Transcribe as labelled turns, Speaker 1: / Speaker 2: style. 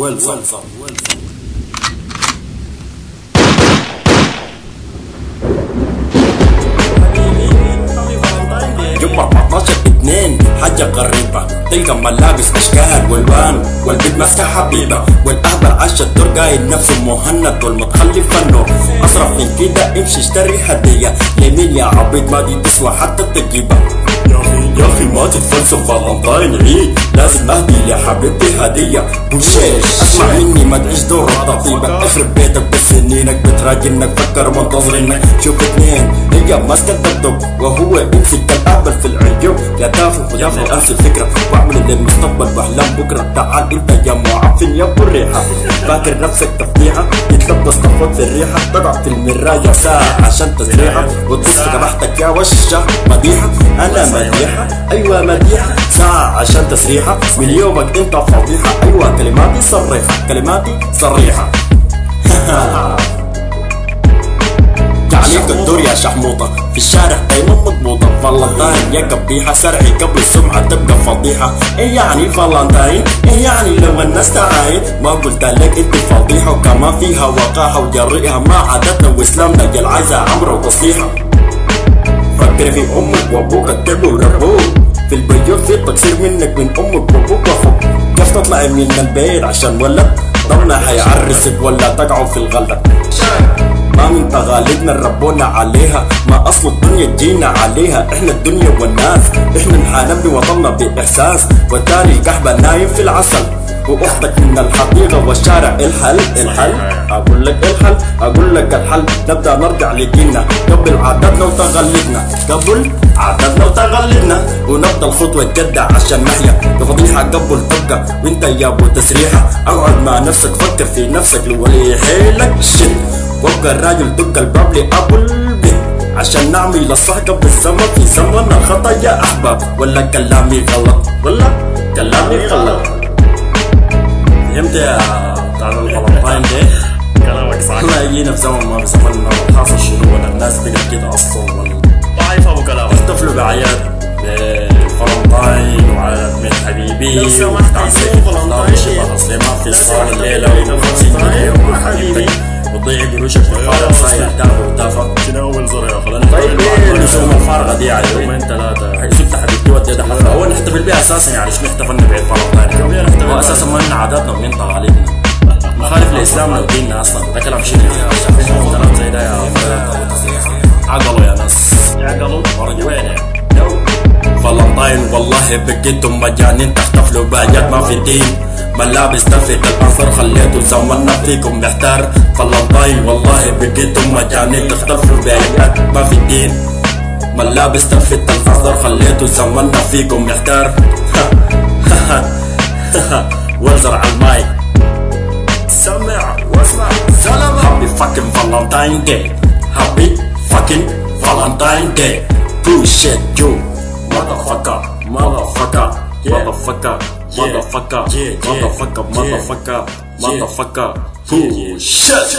Speaker 1: ويلسون. يوم 14/2 حاجة غريبة، تلقى ملابس أشكال والوان، والبنت ماسكة حبيبة، والأهبل عاش الدور قايل نفسه مهند، والمتخلف فنه أصرف من كده امشي اشتري هدية، لمين يا عبيط ما دي تسوى حتى التجيبة. يا أخي ما تتفلسف فالنطاين عيد، لازم أهدي لحبيبتي هدية. بوشيش اسمع مني ما تعيش دور الطبيبة، اخرب بيتك بسنينك بتراجنك فكر منتظرينك. شوف اتنين هي ماسكة الدبدب وهو يمسك الأهبل في العيوب. يا تافه ويافه أنسى الفكرة واعمل للمستقبل واحلام بكرة. تعال انت يا معفن يا ابو الريحة، فاكر نفسك تفضيحة، يتلبس طفوت في الريحة، تقع في المراية ساعة عشان تسريحة، وتبص جبحتك يا وشة مديحة. أنا مديحة أيوة مديحة، ساعة عشان تسريحة، من يومك انت فضيحة. أيوة كلماتي صريحة كلماتي صريحة. عليك الدور يا شحموطة، في الشارع دايما مضبوطة. فالنطاين يا قبيحة، سرعي قبل السمعة تبقى فضيحة. ايه يعني فالنطاين؟ ايه يعني لو الناس تعاين؟ ما قلت لك انت فضيحة، وكمان فيها وقاحة وجرئها، ما عادتنا واسلامنا يا العايزة عمرة وتصيحة. فكر في امك وابوك اتبعوا ربوك، في البيوت في تقصير منك من امك وابوك واخوك. كيف تطلعي من البيت عشان ولد ضمنا حيعرسك ولا تقعوا في الغلط؟ ما من تغالبنا ربونا عليها، ما اصل الدنيا جينا عليها. احنا الدنيا والناس، احنا نحارب وطننا باحساس، والتاني القحبة نايم في العسل، واختك من الحديقة والشارع. الحل اقول لك الحل، اقول لك الحل، نبدا نرجع لديننا قبل عاداتنا وتغلبنا، قبل عاداتنا وتغلبنا، ونبدا الخطوة الجدة عشان نحيا. فضيحة قبل تبقى وانت يا ابو تسريحة، اقعد مع نفسك فكر في نفسك لولي حيلك شد، وابقى الراجل دق الباب لابو البيت، عشان نعمل الصح قبل الزمن في زمن الخطا يا احباب. ولا كلامي غلط؟ ولا كلامي غلط؟ فهمت يا بتاع الفلنطاين ده؟
Speaker 2: كلامك صح.
Speaker 1: احنا جينا في زمن ما بزمننا، وحاصل شنو ولا الناس بقت كده اصلا ولا
Speaker 2: ضعيف ابو كلامك.
Speaker 1: احتفلوا باعياد الفلنطاين وعيد ميلاد حبيبي،
Speaker 2: لو سمحت عزيزي فلنطاين
Speaker 1: اصلي ما في صار الليله و50 جنيه وتضيع قروشك في الفارغ صاير تافه وتافه.
Speaker 2: شنو اول زر يا اخي؟
Speaker 1: طيب ايه اللزوم الفارغه دي يعني؟
Speaker 2: يومين ثلاثة
Speaker 1: سبت حبيبتي وديتها حفله، هو نحتفل بيها اساسا يعني شنو احتفلنا بعيد فلنطاين؟ هو اساسا ما من عاداتنا ومن تقاليدنا، مخالف لاسلامنا وديننا اصلا، ده كلام شنو يا شيخ؟ كلام زي ده يا عقلوا يا ناس،
Speaker 2: عقلوا
Speaker 1: ورجع وين يعني؟ فلنطاين والله بقيتم مجانين، تحتفلوا باعياد ما في دين، ملابس تلفت الانظار خليتوا زماننا فيكم محتار. فلنطاين والله بقيتم مجانين، تحتفلوا باعياد ما في دين، ملابس تلفت الانظار خليتوا زماننا فيكم محتار. وزر على المايك،
Speaker 2: سمع واسمع سلام.
Speaker 1: Happy fucking Valentine Day, Happy fucking Valentine Day. Bullshit you motherfucker, motherfucker, motherfucker, motherfucker, motherfucker, motherfucker, motherfucker. Bullshit.